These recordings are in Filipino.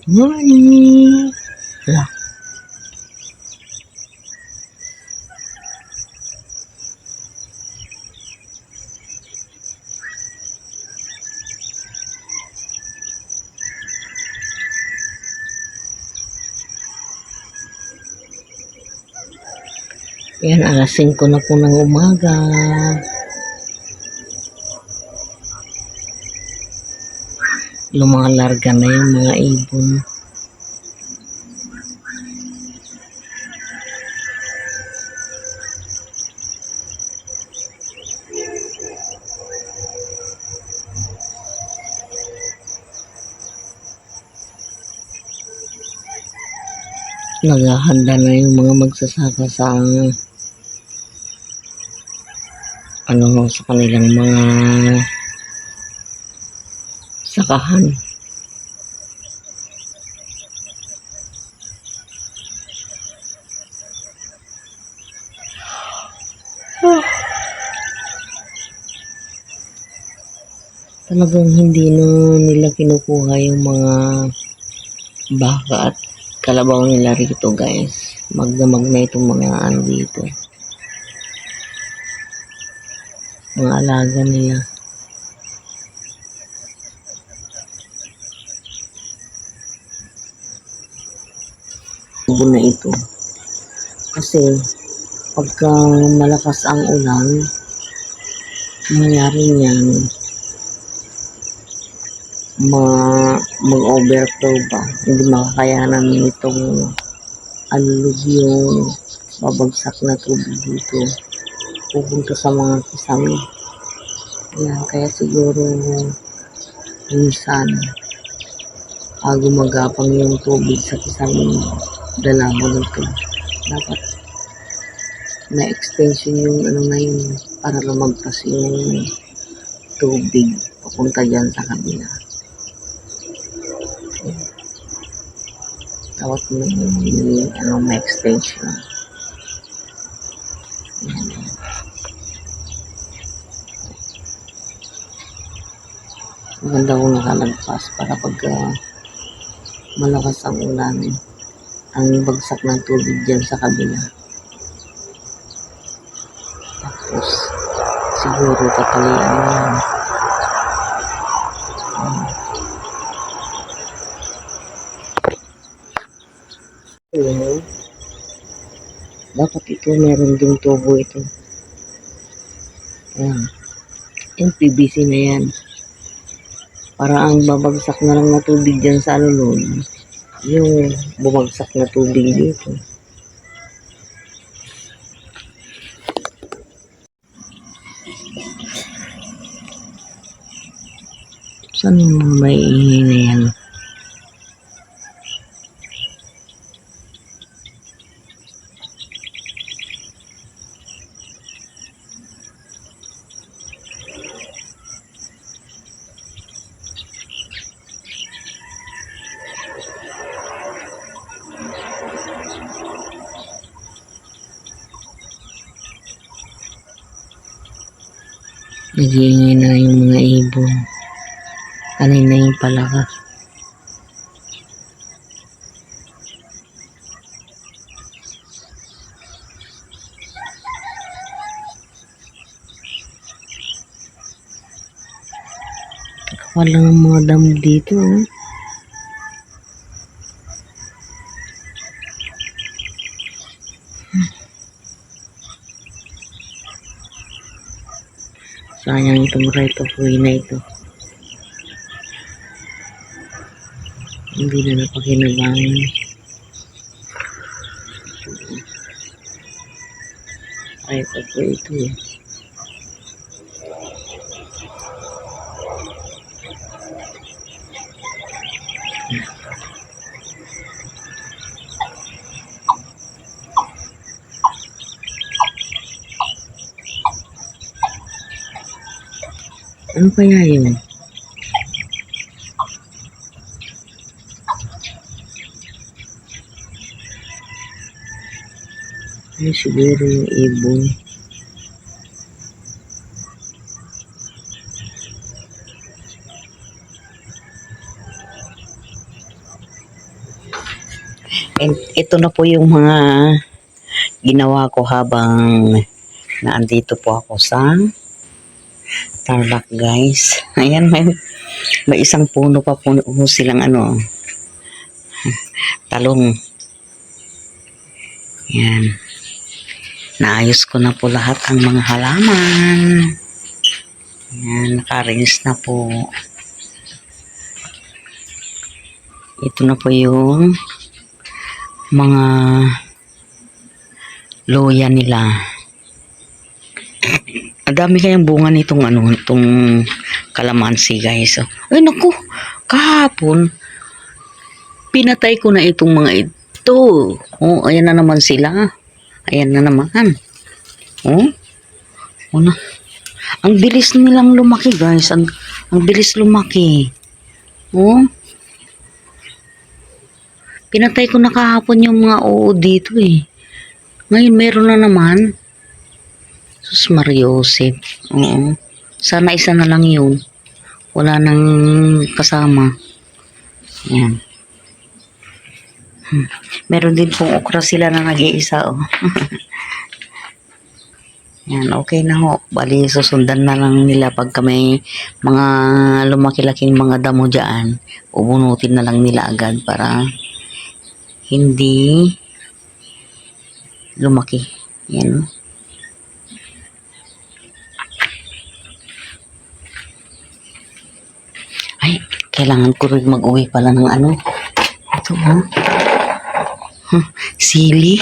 Morning! Hala. Yan, alas 5 na po ng umaga. Lumalarga na yung mga ibon. Naghahanda na yung mga magsasaka sa sa kanilang mga sakahan. Talagang hindi na nila kinukuha yung mga baka at kalabaw nila rito, guys. Magdamag na itong mga dito. Mga alaga nila. Na ito. Kasi pagka malakas ang ulan, mangyari niyan, mag-overflow ba? Hindi makakayanan itong alubyo, babagsak na tubig dito. Pupunta sa mga kisame. Yan, kaya siguro minsan gumagapang yung tubig sa kisame dalaman nito. Dapat na extension yung na yun para lumagpas yung tubig papunta dyan sa kabila. Dapat may extension. Maganda kung nakalagpas para pag malakas ang ulan, ang bagsak ng tubig dyan sa kabila. Tapos siguro tatalian mo yan. Dapat ito meron din tubo ito. Ayan. Yung PVC na yan. Para ang babagsak na lang na tubig dyan sa alulod, yung bumagsak na tubig dito. Saan yung mga may ingay na yan? Nag-iingay na yung mga ibon. Kanina yung palaka. Walang mga damo dito. Sayang itong right of way na ito. Hindi na napakinabangan. Right of way ito eh. Ano kaya yun? Ano siguro yung ibon? And ito na po yung mga ginawa ko habang naandito po ako sa Tarlac, guys. Ayan, may isang puno pa po silang talong. Yan. Naayos ko na po lahat ang mga halaman. Yan, naka-arrange na po. Ito na po yung mga loya nila. Ang dami kayang bunga nitong itong kalamansi, guys. Ay, naku, kahapon pinatay ko na itong mga ito. Oh, ayan na naman sila. Ayan na naman. Oh. Una. Ang bilis nilang lumaki, guys. Ang bilis lumaki. Oh. Pinatay ko na kahapon yung mga oo dito eh. Ngayon meron na naman. Sus Mariosep. Oo. Sana isa na lang yun. Wala nang kasama. Ayan. Meron din pong okra sila na nag-iisa. Oh. Yan, okay na ho. Bali, susundan na lang nila pagka may mga lumaki-laking mga damo dyan. Ubunutin na lang nila agad para hindi lumaki. Yan. Ay, kailangan ko rin mag-uwi pala ng ito ha. Sili.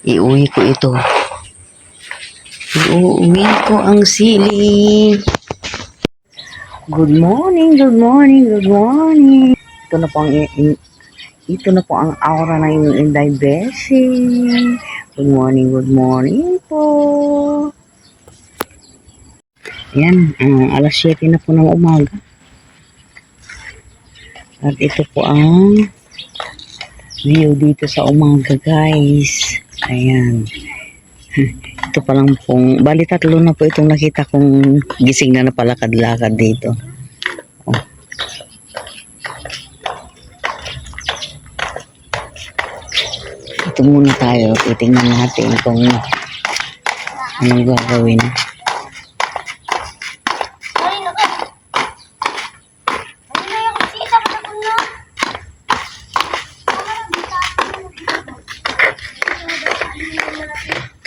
Iuwi ko ito. Iuwi ko ang sili. Good morning, good morning, good morning. Ito na po ang aura ng inyong Inday Beshi. Good morning po. Ayan, alas 7 na po ng umaga. At ito po ang view dito sa umaga, guys. Ayan. Ito pa lang pong, bali 3 na po itong nakita kong gising na napalakad-lakad dito. Oh. Ito muna tayo. Titingnan natin kung anong gagawin.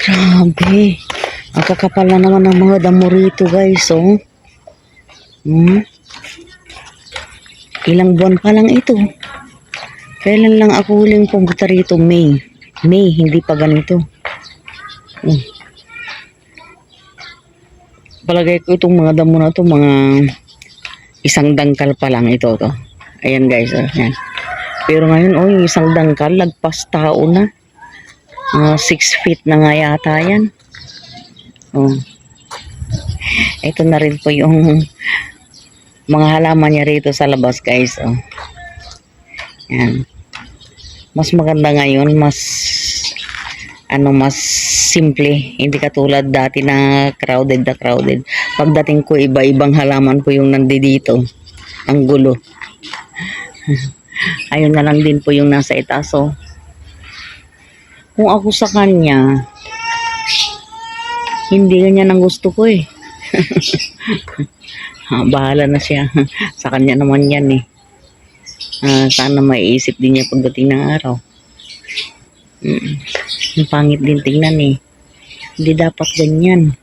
Grabe. Ang kakapal na naman ng mga damo rito, guys. Oh. Ilang buwan pa lang ito. Kailan lang ako huling pumunta rito? May, hindi pa ganito. Palagay ko itong mga damo na ito, mga isang dangkal pa lang ito. Ayan, guys. Ayan. Pero ngayon, yung isang dangkal, lagpas tao na. 6 feet na nga yata yan. Oh. Ito na rin po yung mga halaman niya rito sa labas, guys. Oh. Yan. Mas maganda ngayon, mas simple. Hindi katulad dati na crowded. Pagdating ko, iba-ibang halaman po yung nandito. Ang gulo. Ayun na lang din po yung nasa itaas. Oh. Kung ako sa kanya, hindi ganyan ang gusto ko eh. Bahala na siya. Sa kanya naman yan eh. Sana maiisip din niya pagdating ng araw. Yung pangit din tingnan eh. Hindi dapat ganyan.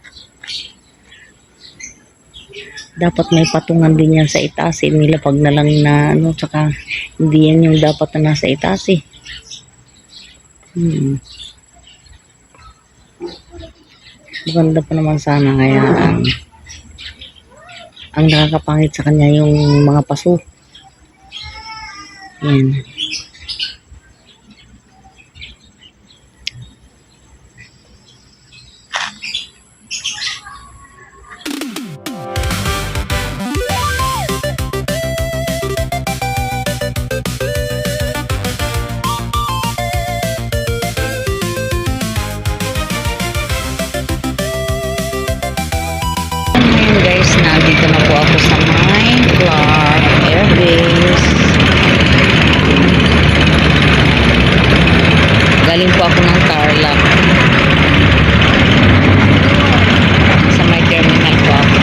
Dapat may patungan din yan sa itaas eh. Nilapag na lang na tsaka hindi yan yung dapat na nasa itaas eh. Maganda pa naman sana, kaya ang nakakapangit sa kanya yung mga paso. Yan. Guys, nandito na po ako sa my Clark Air Base. Galing po ako ng Tarlac. Sa may terminal po ako.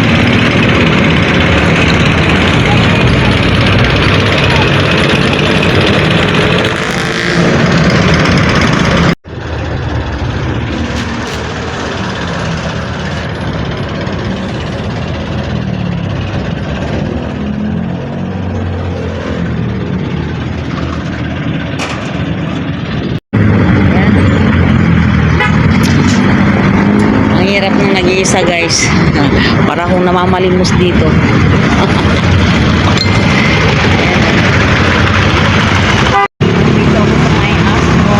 Ang hirap ng nag-iisa guys. Para akong namamalimos dito. Dito ako sa may Astro.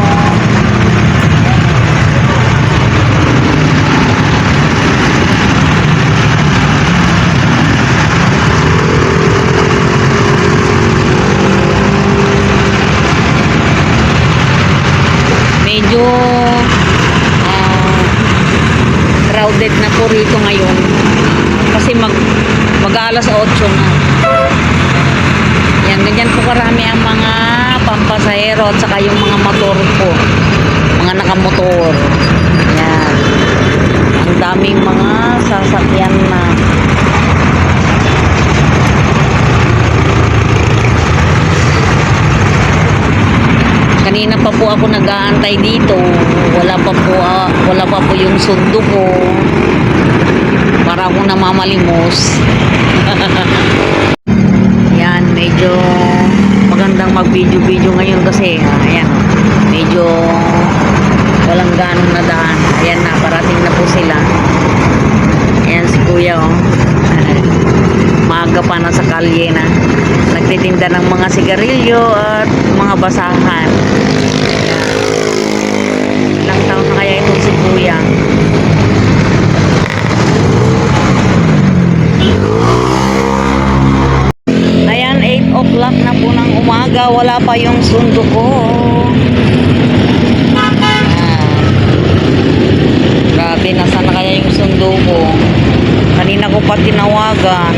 Medyo crowded na po rito ngayon kasi mag alas 8 na. Yan, ganyan po karami ang mga pampasahero at saka yung mga motor po, mga nakamotor. Yan, ang daming mga sasakyan na. Kanina pa po ako nag-aantay dito. Wala pa po yung sundo ko. Para akong namamalimos. Yan, medyo magandang mag-video-video ngayon kasi ayan, medyo walang ganong na daan. Ayan na, parating na po sila. Ayan si Kuya, oh. Maaga pa na sa kalye na. Nagtitinda ng mga sigarilyo at mga basahan. Ilang taon na kaya itong si Kuya? Ayan, 8 o'clock na po ng umaga. Wala pa yung sundo ko. Grabe, nasaan na kaya yung sundo ko? Kanina ko pa tinawagan.